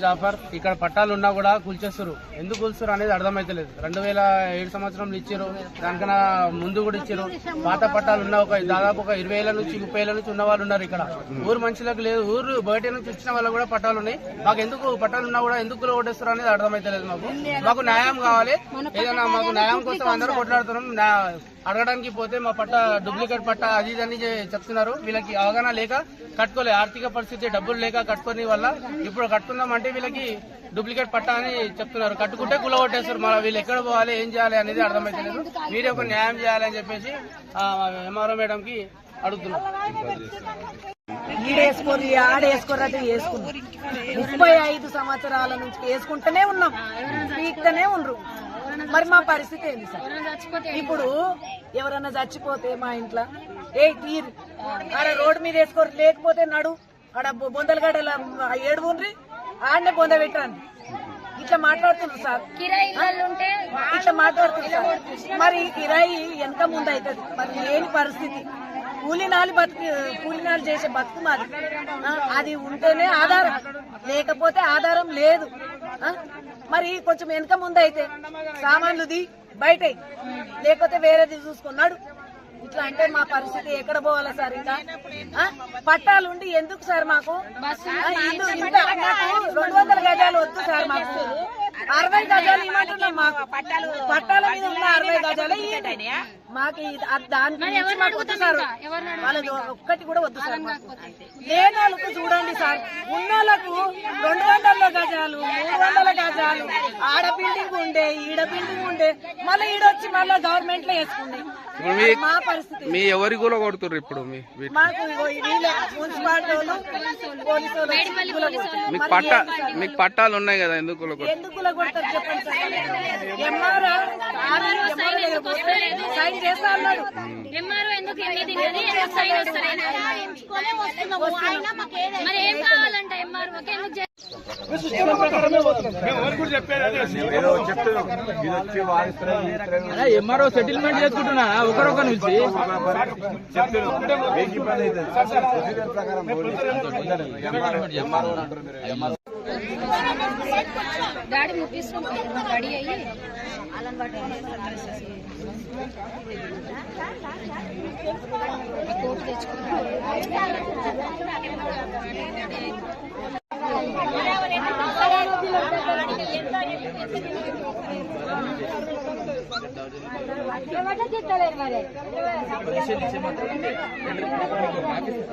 జాఫర్ ఇక్కడ పట్టాలు ఉన్నా కూడా కూల్చేస్తారు. ఎందుకు కూల్స్తారు అనేది అర్థమైతలేదు. 2007 సంవత్సరంలో ఇచ్చారు, దానికన్నా ముందు కూడా ఇచ్చారు. పాత పట్టాలు ఉన్న దాదాపు 20 ఏళ్ల నుంచి 30 ఏళ్ల నుంచి ఉన్న వాళ్ళు ఉన్నారు ఇక్కడ. ఊరు మనుషులకు లేదు, ఊరు బయట నుంచి వచ్చిన వాళ్ళు కూడా పట్టాలు ఉన్నాయి. మాకు ఎందుకు పట్టాలు ఉన్నా కూడా ఎందుకు ఓటేస్తారు అనేది అర్థమైతలేదు. మాకు న్యాయం కావాలి. ఏదైనా మాకు న్యాయం కోసం అందరూ కొట్లాడుతున్నాం. అడగడానికి పోతే మా పట్ట డూప్లికేట్ పట్ట అది అని చెప్తున్నారు. వీళ్ళకి అవగాహన లేక కట్టుకోలే, ఆర్థిక పరిస్థితి డబ్బులు లేక కట్టుకునే వల్ల ఇప్పుడు కట్టుకుందామంటే వీళ్ళకి డూప్లికేట్ పట్ట అని చెప్తున్నారు. కట్టుకుంటే కుల కొట్టేస్తారు. మన వీళ్ళు ఎక్కడ పోవాలి, ఏం చేయాలి అనేది అర్థమైతలేదు. మీరే ఒక న్యాయం చేయాలని చెప్పేసి ఎంఆర్ఓ మేడం కి అడుగుతున్నారు. ఈడేసుకోరు ఆడేసుకోరట్టు వేసుకున్నాం. 35 సంవత్సరాల నుంచి వేసుకుంటూనే ఉన్నాం, పీక్తూనే ఉండ్రు. మరి మా పరిస్థితి ఏంది సార్? ఇప్పుడు ఎవరన్నా చచ్చిపోతే మా ఇంట్లో తీరు ఆడ రోడ్డు మీద వేసుకోరు, లేకపోతే నడు ఆడ బొందలగడ్డ ఏడుగుండ్రి ఆడనే బొంద పెట్టండి. ఇట్లా మాట్లాడుతున్నారు సార్, ఇట్లా మాట్లాడుతున్నారు సార్. మరి కిరాయి వెనక ముందు అవుతుంది. మరి లేని పరిస్థితి, కూలినాలు చేసే బతుకు మాది. అది ఉంటేనే ఆధారం, లేకపోతే ఆధారం లేదు. మరి కొంచెం వెనక ముందు అయితే సామాన్లుది బయట, లేకపోతే వేరేది చూసుకున్నాడు. ఇట్లా అంటే మా పరిస్థితి ఎక్కడ పోవాలా సార్? ఇంకా పట్టాలుండి ఎందుకు సార్ మాకు? మాకు 200 గజాలు వద్దు సార్, మాకు 60 గజాలు ఇవ్వమంటున్నాం. మాకు పట్టాల మీద ఉన్న 60 గజాలు మాకు దానికి వద్దు సార్. వాళ్ళది ఒక్కటి కూడా వద్దు సార్. లేని వాళ్ళకు చూడండి సార్, ఉన్న వాళ్ళకు 200 గజాలు 300 గజాలు ఆడ బిల్డింగ్ ఉండే, ఈడ బిల్డింగ్ ఉండే, మళ్ళీ ఈడొచ్చి మళ్ళీ గవర్నమెంట్ లో వేసుకుంది. మా పరిస్థితి మీ ఎవరి కూడా కొడుతున్నారు ఇప్పుడు? మాకు మున్సిపాలిటీ వాళ్ళు, పోలీసు మీకు పట్టాలు ఉన్నాయి కదా, ఎందుకు కొడతారు చెప్పండి సార్? ఎంఆర్ఓ సైన్ చేస్తా అన్నాడు. ఎంఆర్ఓ సెటిల్మెంట్ చేసుకుంటున్నా ఒకరొక నుంచి డాడీ ముట్టిస్తున్నాం రెడీ అయ్యి కోర్టు తెచ్చుకున్నాం. మరి